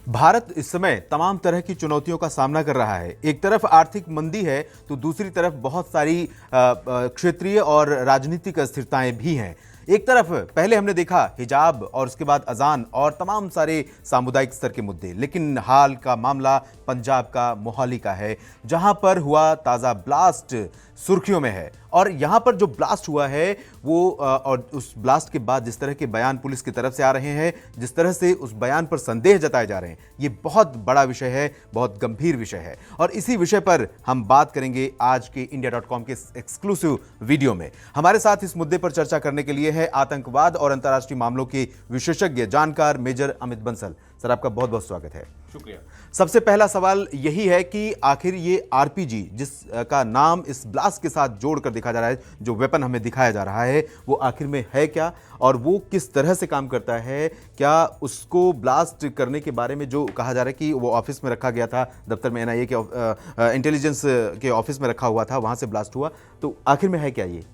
भारत इस समय तमाम तरह की चुनौतियों का सामना कर रहा है। एक तरफ आर्थिक मंदी है तो दूसरी तरफ बहुत सारी क्षेत्रीय और राजनीतिक अस्थिरताएं भी हैं। एक तरफ पहले हमने देखा हिजाब और उसके बाद अजान और तमाम सारे सामुदायिक स्तर के मुद्दे, लेकिन हाल का मामला पंजाब का मोहाली का है, जहां पर हुआ ताज़ा ब्लास्ट सुर्खियों में है। और यहां पर जो ब्लास्ट हुआ है वो और उस ब्लास्ट के बाद जिस तरह के बयान पुलिस की तरफ से आ रहे हैं, जिस तरह से उस बयान पर संदेह जताए जा रहे हैं, ये बहुत बड़ा विषय है, बहुत गंभीर विषय है। और इसी विषय पर हम बात करेंगे आज के इंडिया.com के एक्सक्लूसिव वीडियो में। हमारे साथ इस मुद्दे पर चर्चा करने के लिए है आतंकवाद और अंतर्राष्ट्रीय मामलों के विशेषज्ञ जानकार मेजर अमित बंसल। सर, आपका बहुत बहुत स्वागत है। शुक्रिया। सबसे पहला सवाल यही है कि आखिर ये आरपीजी जिसका नाम इस ब्लास्ट के साथ जोड़कर देखा जा रहा है, जो वेपन हमें दिखाया जा रहा है, वो आखिर में है क्या और वो किस तरह से काम करता है? क्या उसको ब्लास्ट करने के बारे में जो कहा जा रहा है कि वो ऑफिस में रखा गया था, दफ्तर में एनआईए के इंटेलिजेंस के ऑफिस में रखा हुआ था, वहां से ब्लास्ट हुआ, तो आखिर में है क्या ये?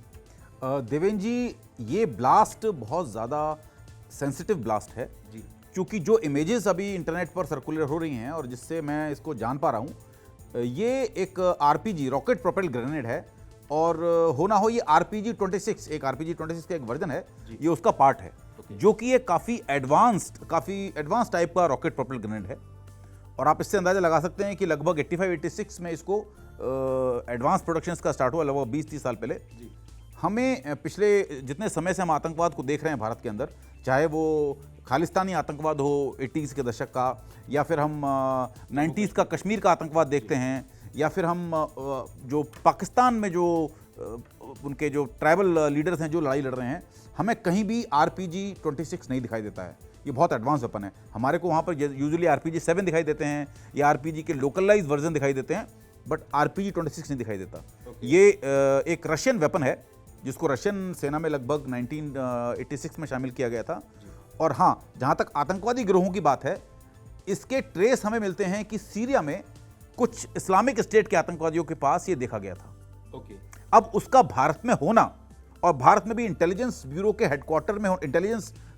देवेंद्र जी, ये ब्लास्ट बहुत ज़्यादा सेंसिटिव ब्लास्ट है जी, क्योंकि जो इमेजेस अभी इंटरनेट पर सर्कुलर हो रही हैं और जिससे मैं इसको जान पा रहा हूँ, ये एक आरपीजी रॉकेट प्रोपेल्ड ग्रेनेड है और होना हो ये आरपीजी 26, एक आरपीजी 26 का एक वर्जन है, ये उसका पार्ट है, जो कि एक काफ़ी एडवांस टाइप का रॉकेट प्रोपेल्ड ग्रेनेड है। और आप इससे अंदाज़ा लगा सकते हैं कि लगभग 85-86 में इसको एडवांस प्रोडक्शंस का स्टार्ट हुआ, लगभग 20-30 साल पहले। हमें पिछले जितने समय से हम आतंकवाद को देख रहे हैं भारत के अंदर, चाहे वो खालिस्तानी आतंकवाद हो 80s के दशक का, या फिर हम 90s का कश्मीर का आतंकवाद देखते हैं, या फिर हम जो पाकिस्तान में जो उनके जो ट्राइबल लीडर्स हैं जो लड़ाई लड़ रहे हैं, हमें कहीं भी आरपीजी 26 नहीं दिखाई देता है। ये बहुत एडवांस वेपन है। हमारे को वहाँ पर यूजुअली आरपीजी 7 दिखाई देते हैं या आरपीजी के लोकलाइज वर्जन दिखाई देते हैं, बट आरपीजी 26 नहीं दिखाई देता। ये एक रशियन वेपन है जिसको रशियन सेना में लगभग 1986 में शामिल किया गया था। और हाँ, जहाँ तक आतंकवादी गिरोहों की बात है, इसके ट्रेस हमें मिलते हैं कि सीरिया में कुछ इस्लामिक स्टेट के आतंकवादियों के पास ये देखा गया था। अब उसका भारत में होना, और भारत में भी इंटेलिजेंस ब्यूरो के हेडक्वार्टर में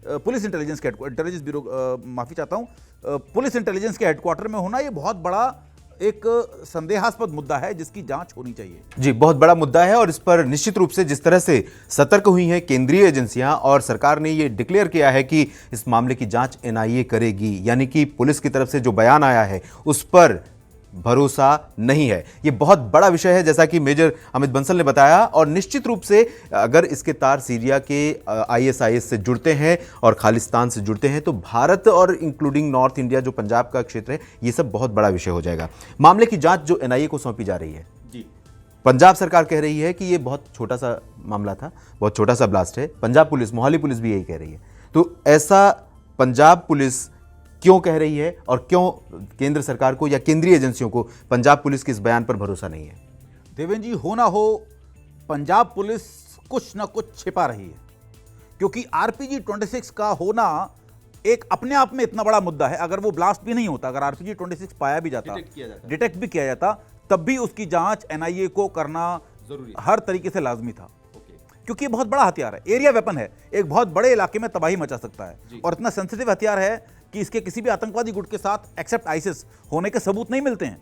पुलिस इंटेलिजेंस के इंटेलिजेंस ब्यूरो माफी चाहता हूँ पुलिस इंटेलिजेंस के हेडक्वार्टर में होना, ये बहुत बड़ा एक संदेहास्पद मुद्दा है जिसकी जांच होनी चाहिए। जी, बहुत बड़ा मुद्दा है और इस पर निश्चित रूप से जिस तरह से सतर्क हुई हैं केंद्रीय एजेंसियां और सरकार ने ये डिक्लेयर किया है कि इस मामले की जांच एनआईए करेगी, यानी कि पुलिस की तरफ से जो बयान आया है उस पर भरोसा नहीं है। ये बहुत बड़ा विषय है, जैसा कि मेजर अमित बंसल ने बताया। और निश्चित रूप से अगर इसके तार सीरिया के आईएसआईएस से जुड़ते हैं और खालिस्तान से जुड़ते हैं तो भारत और इंक्लूडिंग नॉर्थ इंडिया जो पंजाब का क्षेत्र है, ये सब बहुत बड़ा विषय हो जाएगा। मामले की जांच जो एनआईए को सौंपी जा रही है जी, पंजाब सरकार कह रही है कि ये बहुत छोटा सा मामला था, बहुत छोटा सा ब्लास्ट है। पंजाब पुलिस, मोहाली पुलिस भी यही कह रही है। तो ऐसा पंजाब पुलिस क्यों कह रही है और क्यों केंद्र सरकार को या केंद्रीय एजेंसियों को पंजाब पुलिस के इस बयान पर भरोसा नहीं है? देवेंद्र जी, हो ना हो पंजाब पुलिस कुछ ना कुछ छिपा रही है, क्योंकि आरपीजी 26 का होना एक अपने आप में इतना बड़ा मुद्दा है। अगर वो ब्लास्ट भी नहीं होता, अगर आरपीजी 26 पाया भी जाता, डिटेक्ट भी किया जाता, तब भी उसकी जांच एनआईए को करना जरूरी, हर तरीके से लाजमी था, क्योंकि ये बहुत बड़ा हथियार है, एरिया वेपन है, एक बहुत बड़े इलाके में तबाही मचा सकता है। और इतना सेंसिटिव हथियार है कि इसके किसी भी आतंकवादी गुट के साथ एक्सेप्ट आईसिस होने के सबूत नहीं मिलते हैं।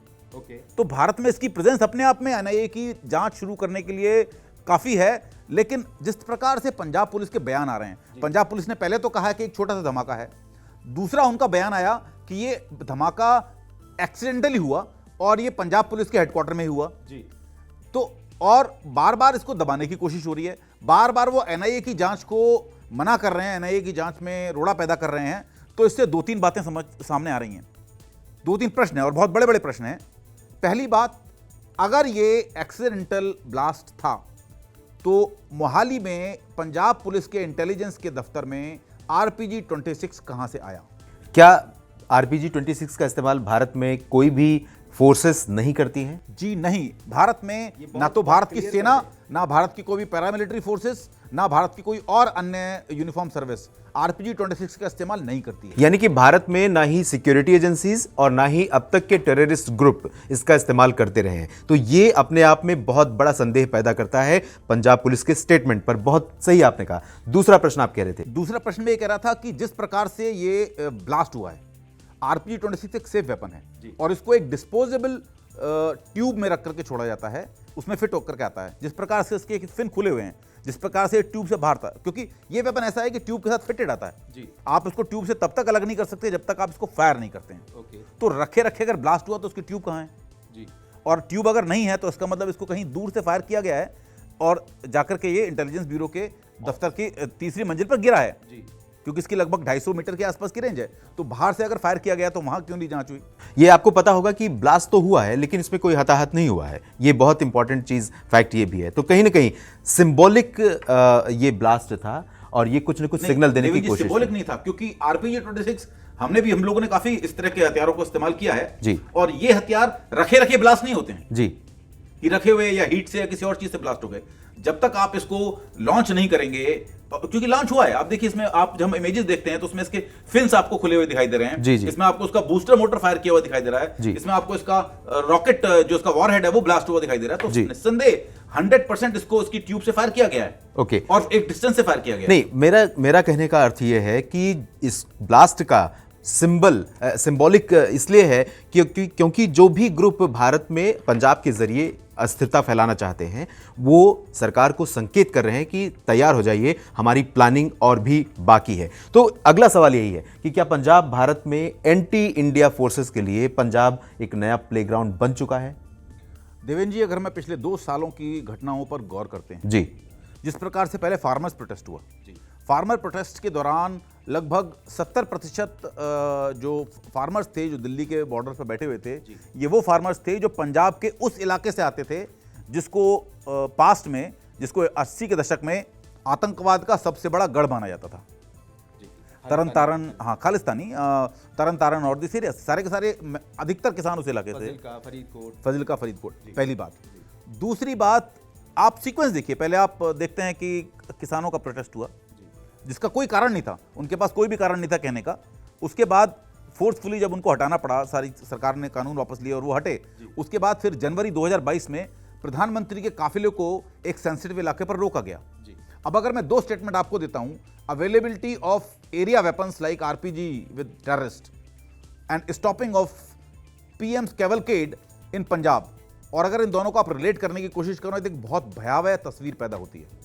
तो भारत में इसकी प्रेजेंस अपने आप में एनआईए की जांच शुरू करने के लिए काफी है। लेकिन जिस प्रकार से पंजाब पुलिस के बयान आ रहे हैं, पंजाब पुलिस ने पहले तो कहा है कि एक छोटा सा धमाका है, दूसरा उनका बयान आया कि ये धमाका एक्सीडेंटली हुआ और ये पंजाब पुलिस के हेडक्वार्टर में हुआ जी। तो और बार बार इसको दबाने की कोशिश हो रही है, बार बार वो एनआईए की जांच को मना कर रहे हैं, एनआईए की जांच में रोड़ा पैदा कर रहे हैं। तो इससे 2-3 बातें सामने आ रही हैं, 2-3 प्रश्न हैं और बहुत बड़े बड़े प्रश्न हैं। पहली बात, अगर ये एक्सीडेंटल ब्लास्ट था तो मोहाली में पंजाब पुलिस के इंटेलिजेंस के दफ्तर में आरपीजी 26 कहां से आया? क्या आरपीजी 26 का इस्तेमाल भारत में कोई भी फोर्सेस नहीं करती हैं? जी नहीं, भारत में ना तो भारत की सेना, ना भारत की कोई भी पैरामिलिट्री फोर्सेस, ना भारत की कोई और अन्य यूनिफॉर्म सर्विस आरपीजी 26 का इस्तेमाल नहीं करती है। यानी कि भारत में ना ही सिक्योरिटी एजेंसीज और ना ही अब तक के टेररिस्ट ग्रुप इसका इस्तेमाल करते रहे हैं। तो ये अपने आप में बहुत बड़ा संदेह पैदा करता है पंजाब पुलिस के स्टेटमेंट पर। बहुत सही आपने कहा। दूसरा प्रश्न आप कह रहे थे? दूसरा प्रश्न मैं ये कह रहा था कि जिस प्रकार से ये ब्लास्ट हुआ है, RPG-26 एक सेफ वेपन है और इसको एक डिस्पोजेबल ट्यूब में रख करके छोड़ा जाता है, उसमें फिट होकर के आता है। जिस प्रकार से इसके फिन खुले हुए हैं, जिस प्रकार से ट्यूब से बाहर था, क्योंकि ये वेपन ऐसा है कि ट्यूब के साथ फिटेड आता है जी। आप इसको ट्यूब से तब तक अलग नहीं कर सकते जब तक आप इसको फायर नहीं करते हैं। तो रखे रखे अगर ब्लास्ट हुआ तो उसकी ट्यूब कहाँ है जी, और ट्यूब अगर नहीं है तो इसका मतलब इसको कहीं दूर से फायर किया गया है और जाकर के ये इंटेलिजेंस ब्यूरो के दफ्तर की तीसरी मंजिल पर गिरा है जी, क्योंकि इसकी लगभग 250 मीटर के आसपास की रेंज है। तो बाहर से अगर फायर किया गया तो वहां क्यों नहीं जांच हुई? ये आपको पता होगा कि ब्लास्ट तो हुआ है लेकिन इसमें कोई हताहत नहीं हुआ है, ये बहुत इंपॉर्टेंट चीज, फैक्ट ये भी है। तो कहीं ना कहीं सिंबॉलिक ये ब्लास्ट था और ये कुछ न कुछ सिग्नल देने की कोशिश। सिंबॉलिक नहीं था, क्योंकि RPG-26 हम लोगों ने काफी इस तरह के हथियारों को इस्तेमाल किया है जी, और ये हथियार रखे रखे ब्लास्ट नहीं होते हैं जी, कि रखे हुए या हीट से या किसी और चीज से ब्लास्ट हो गए। जब तक आप इसको लॉन्च नहीं करेंगे, क्योंकि लॉन्च हुआ है, आप देखिए इसमें आप जब हम इमेजेस देखते हैं तो उसमें इसके फिन्स आपको खुले हुए दिखाई दे रहे हैं जी, जी। इसमें आपको उसका बूस्टर मोटर फायर किया हुआ दिखाई दे रहा है, इसमें आपको इसका रॉकेट जो इसका वॉरहेड है वो ब्लास्ट हुआ दिखाई दे रहा है। तो निस्संदेह 100% इसको इसकी ट्यूब से फायर किया गया है ओके, और एक डिस्टेंस से फायर किया गया। नहीं, मेरा कहने का अर्थ यह है कि इस ब्लास्ट का सिंबॉलिक इसलिए है क्योंकि जो भी ग्रुप भारत में पंजाब के जरिए अस्थिरता फैलाना चाहते हैं वो सरकार को संकेत कर रहे हैं कि तैयार हो जाइए, हमारी प्लानिंग और भी बाकी है। तो अगला सवाल यही है कि क्या पंजाब भारत में एंटी इंडिया फोर्सेस के लिए पंजाब एक नया प्लेग्राउंड बन चुका है? देवेंद्र जी, अगर मैं पिछले 2 सालों की घटनाओं पर गौर करते हैं जी, जिस प्रकार से पहले फार्मर्स प्रोटेस्ट हुआ जी, फार्मर प्रोटेस्ट के दौरान लगभग 70% जो फार्मर्स थे जो दिल्ली के बॉर्डर पर बैठे हुए थे, ये वो फार्मर्स थे जो पंजाब के उस इलाके से आते थे जिसको पास्ट में, जिसको 80 के दशक में आतंकवाद का सबसे बड़ा गढ़ माना जाता था। तरन तारन, हाँ, खालिस्तानी तरन तारन और सारे के सारे अधिकतर किसान उस इलाके थे, फजिल का फरीदकोट। पहली बात। दूसरी बात, आप सीक्वेंस देखिए, पहले आप देखते हैं कि किसानों का प्रोटेस्ट हुआ जिसका कोई कारण नहीं था, उनके पास कोई भी कारण नहीं था कहने का। उसके बाद फोर्सफुली जब उनको हटाना पड़ा, सारी सरकार ने कानून वापस लिए और वो हटे। उसके बाद फिर जनवरी 2022 में प्रधानमंत्री के काफिले को एक सेंसिटिव इलाके पर रोका गया। अब अगर मैं 2 स्टेटमेंट आपको देता हूं, availability of area weapons like RPG with terrorist and stopping of PM's कैवलकेड इन पंजाब, और अगर इन दोनों को आप रिलेट करने की कोशिश करो तो एक बहुत भयावह तस्वीर पैदा होती है।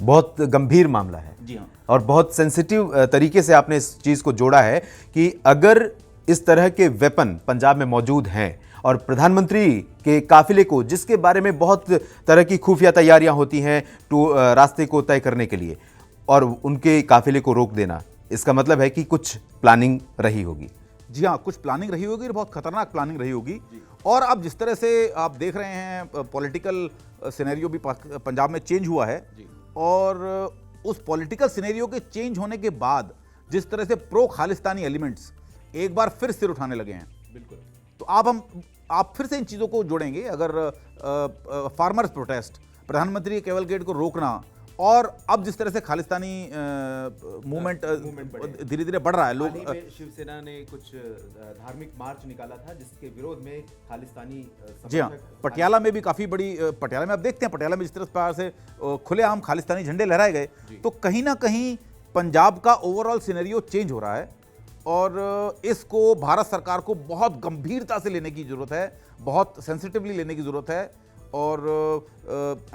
बहुत गंभीर मामला है जी हाँ, और बहुत सेंसिटिव तरीके से आपने इस चीज को जोड़ा है कि अगर इस तरह के वेपन पंजाब में मौजूद हैं और प्रधानमंत्री के काफिले को, जिसके बारे में बहुत तरह की खुफिया तैयारियां होती हैं रास्ते को तय करने के लिए, और उनके काफिले को रोक देना, इसका मतलब है कि कुछ प्लानिंग रही होगी। जी हाँ, कुछ प्लानिंग रही होगी और बहुत खतरनाक प्लानिंग रही होगी। और अब जिस तरह से आप देख रहे हैं पॉलिटिकल सिनेरियो भी पंजाब में चेंज हुआ है, और उस पॉलिटिकल सिनेरियो के चेंज होने के बाद जिस तरह से प्रो खालिस्तानी एलिमेंट्स एक बार फिर सिर उठाने लगे हैं, बिल्कुल, तो आप फिर से इन चीज़ों को जोड़ेंगे। अगर फार्मर्स प्रोटेस्ट, प्रधानमंत्री के कैवलकेड को रोकना, और अब जिस तरह से खालिस्तानी मूवमेंट धीरे धीरे बढ़ रहा है। लोग, शिवसेना ने कुछ धार्मिक मार्च निकाला था जिसके विरोध में खालिस्तानी, जी हाँ, पटियाला में भी काफी बड़ी, पटियाला में आप देखते हैं, पटियाला में जिस तरह से खुलेआम खालिस्तानी झंडे लहराए गए, तो कहीं ना कहीं पंजाब का ओवरऑल सिनेरियो चेंज हो रहा है और इसको भारत सरकार को बहुत गंभीरता से लेने की जरूरत है, बहुत सेंसिटिवली लेने की जरूरत है। और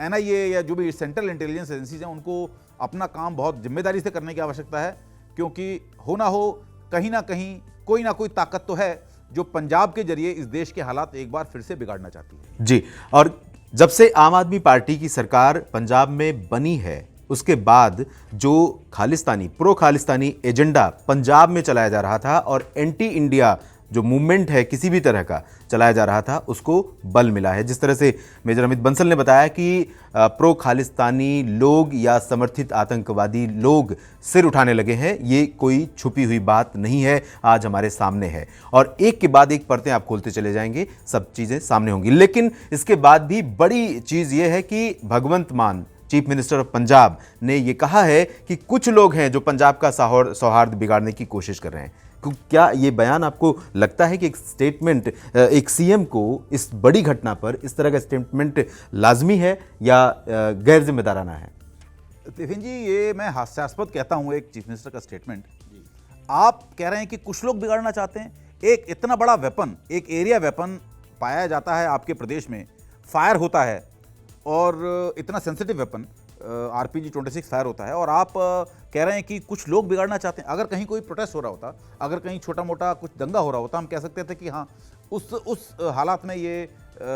NIA या जो भी सेंट्रल इंटेलिजेंस एजेंसीज हैं उनको अपना काम बहुत जिम्मेदारी से करने की आवश्यकता है, क्योंकि हो ना हो कहीं ना कहीं कोई ना कोई ताकत तो है जो पंजाब के जरिए इस देश के हालात एक बार फिर से बिगाड़ना चाहती है। जी, और जब से आम आदमी पार्टी की सरकार पंजाब में बनी है उसके बाद जो खालिस्तानी, प्रो खालिस्तानी एजेंडा पंजाब में चलाया जा रहा था और एंटी इंडिया जो मूवमेंट है किसी भी तरह का चलाया जा रहा था, उसको बल मिला है। जिस तरह से मेजर अमित बंसल ने बताया कि प्रो खालिस्तानी लोग या समर्थित आतंकवादी लोग सिर उठाने लगे हैं, ये कोई छुपी हुई बात नहीं है, आज हमारे सामने है। और एक के बाद एक परतें आप खोलते चले जाएंगे, सब चीज़ें सामने होंगी। लेकिन इसके बाद भी बड़ी चीज़ ये है कि भगवंत मान, चीफ मिनिस्टर ऑफ पंजाब, ने ये कहा है कि कुछ लोग हैं जो पंजाब का सौहार्द बिगाड़ने की कोशिश कर रहे हैं। क्या ये बयान आपको लगता है कि एक स्टेटमेंट, एक CM को इस बड़ी घटना पर इस तरह का स्टेटमेंट लाजमी है या गैर जिम्मेदाराना है? देवेंद्र जी, ये मैं हास्यास्पद कहता हूँ एक चीफ मिनिस्टर का स्टेटमेंट। आप कह रहे हैं कि कुछ लोग बिगाड़ना चाहते हैं, एक इतना बड़ा वेपन, एक एरिया वेपन पाया जाता है आपके प्रदेश में, फायर होता है, और इतना सेंसिटिव वेपन RPG 26 फायर होता है, और आप कह रहे हैं कि कुछ लोग बिगाड़ना चाहते हैं। अगर कहीं कोई प्रोटेस्ट हो रहा होता, अगर कहीं छोटा मोटा कुछ दंगा हो रहा होता, हम कह सकते थे कि हाँ उस हालात में ये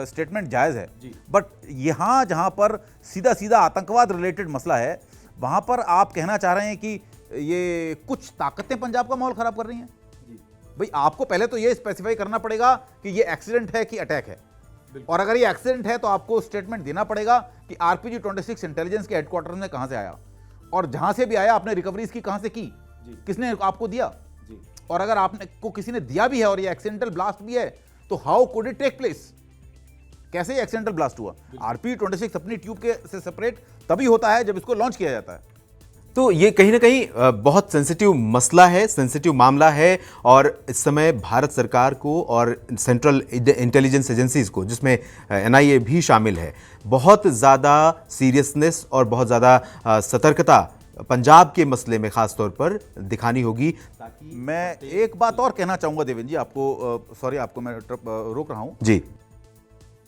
स्टेटमेंट जायज़ है। बट यहाँ जहाँ पर सीधा सीधा आतंकवाद रिलेटेड मसला है, वहाँ पर आप कहना चाह रहे हैं कि ये कुछ ताकतें पंजाब का माहौल ख़राब कर रही हैं। भाई आपको पहले तो ये स्पेसिफाई करना पड़ेगा कि ये एक्सीडेंट है कि अटैक है, और अगर ये एक्सीडेंट है तो आपको स्टेटमेंट देना पड़ेगा कि RPG 26 इंटेलिजेंस के हेडक्वार्टर में कहां से आया, और जहां से भी आया आपने रिकवरीज की कहां से की, किसने आपको दिया, और अगर आपने को किसी ने दिया भी है और ये एक्सीडेंटल ब्लास्ट भी है तो how could it take place, कैसे ये एक्सीडेंटल ब्लास्ट हुआ। RPG 26 अपनी ट्यूब के से सेपरेट तभी होता है जब इसको लॉन्च किया जाता है। तो ये कहीं ना कहीं बहुत सेंसिटिव मसला है, सेंसिटिव मामला है, और इस समय भारत सरकार को और सेंट्रल इंटेलिजेंस एजेंसीज को, जिसमें NIA भी शामिल है, बहुत ज़्यादा सीरियसनेस और बहुत ज़्यादा सतर्कता पंजाब के मसले में ख़ास तौर पर दिखानी होगी। मैं एक बात और कहना चाहूँगा देवेंद्र जी, आपको सॉरी आपको मैं रोक रहा हूँ जी।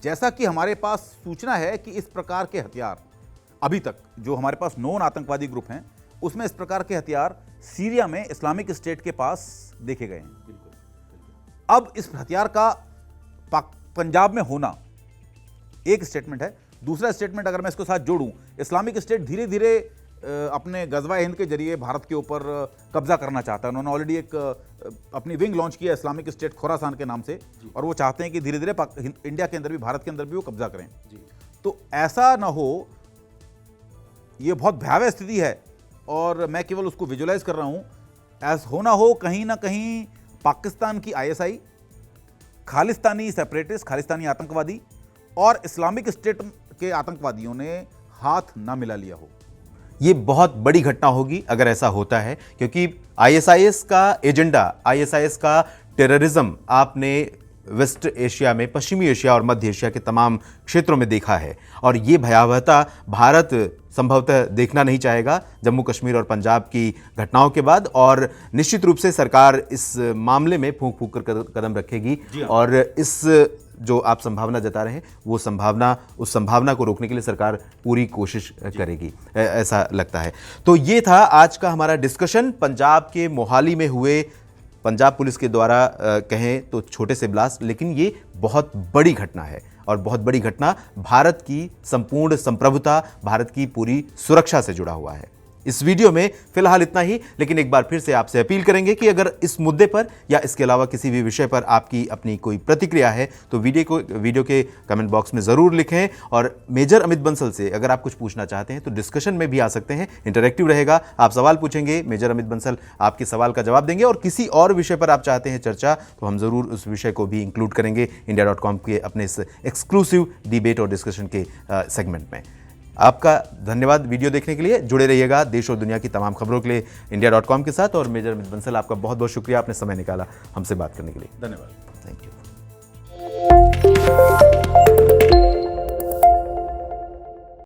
जैसा कि हमारे पास सूचना है कि इस प्रकार के हथियार अभी तक जो हमारे पास नॉन आतंकवादी ग्रुप हैं, उसमें इस प्रकार के हथियार सीरिया में इस्लामिक स्टेट के पास देखे गए हैं। अब इस हथियार का पंजाब में होना एक स्टेटमेंट है। दूसरा स्टेटमेंट अगर मैं इसके साथ जोड़ूं, इस्लामिक स्टेट धीरे धीरे अपने गजवा हिंद के जरिए भारत के ऊपर कब्जा करना चाहता है। उन्होंने ऑलरेडी एक अपनी विंग लॉन्च किया इस्लामिक स्टेट खोरासान के नाम से, और वो चाहते हैं कि धीरे धीरे इंडिया के अंदर भी, भारत के अंदर भी वो कब्जा करें। तो ऐसा ना हो, ये बहुत भयावह स्थिति है और मैं केवल उसको विजुलाइज कर रहा हूं। ऐसा हो ना हो कहीं ना कहीं पाकिस्तान की ISI, खालिस्तानी सेपरेटिस्ट, खालिस्तानी आतंकवादी और इस्लामिक स्टेट के आतंकवादियों ने हाथ ना मिला लिया हो। ये बहुत बड़ी घटना होगी अगर ऐसा होता है, क्योंकि ISIS का एजेंडा, ISIS का टेररिज्म आपने वेस्ट एशिया में, पश्चिमी एशिया और मध्य एशिया के तमाम क्षेत्रों में देखा है, और ये भयावहता भारत संभवतः देखना नहीं चाहेगा जम्मू कश्मीर और पंजाब की घटनाओं के बाद। और निश्चित रूप से सरकार इस मामले में फूंक फूंक कर कदम रखेगी, और इस जो आप संभावना जता रहे हैं वो संभावना, उस संभावना को रोकने के लिए सरकार पूरी कोशिश करेगी, ऐसा लगता है। तो ये था आज का हमारा डिस्कशन पंजाब के मोहाली में हुए, पंजाब पुलिस के द्वारा कहें तो छोटे से ब्लास्ट, लेकिन ये बहुत बड़ी घटना है, और बहुत बड़ी घटना भारत की संपूर्ण संप्रभुता, भारत की पूरी सुरक्षा से जुड़ा हुआ है। इस वीडियो में फिलहाल इतना ही, लेकिन एक बार फिर से आपसे अपील करेंगे कि अगर इस मुद्दे पर या इसके अलावा किसी भी विषय पर आपकी अपनी कोई प्रतिक्रिया है तो वीडियो के कमेंट बॉक्स में ज़रूर लिखें। और मेजर अमित बंसल से अगर आप कुछ पूछना चाहते हैं तो डिस्कशन में भी आ सकते हैं, इंटरैक्टिव रहेगा। आप सवाल पूछेंगे, मेजर अमित बंसल आपके सवाल का जवाब देंगे, और किसी और विषय पर आप चाहते हैं चर्चा तो हम ज़रूर उस विषय को भी इंक्लूड करेंगे India.com के अपने इस एक्सक्लूसिव डिबेट और डिस्कशन के सेगमेंट में। आपका धन्यवाद वीडियो देखने के लिए। जुड़े रहिएगा देश और दुनिया की तमाम खबरों के लिए India.com के साथ। और मेजर अमित बंसल, आपका बहुत बहुत शुक्रिया, आपने समय निकाला हमसे बात करने के लिए। धन्यवाद। Thank you.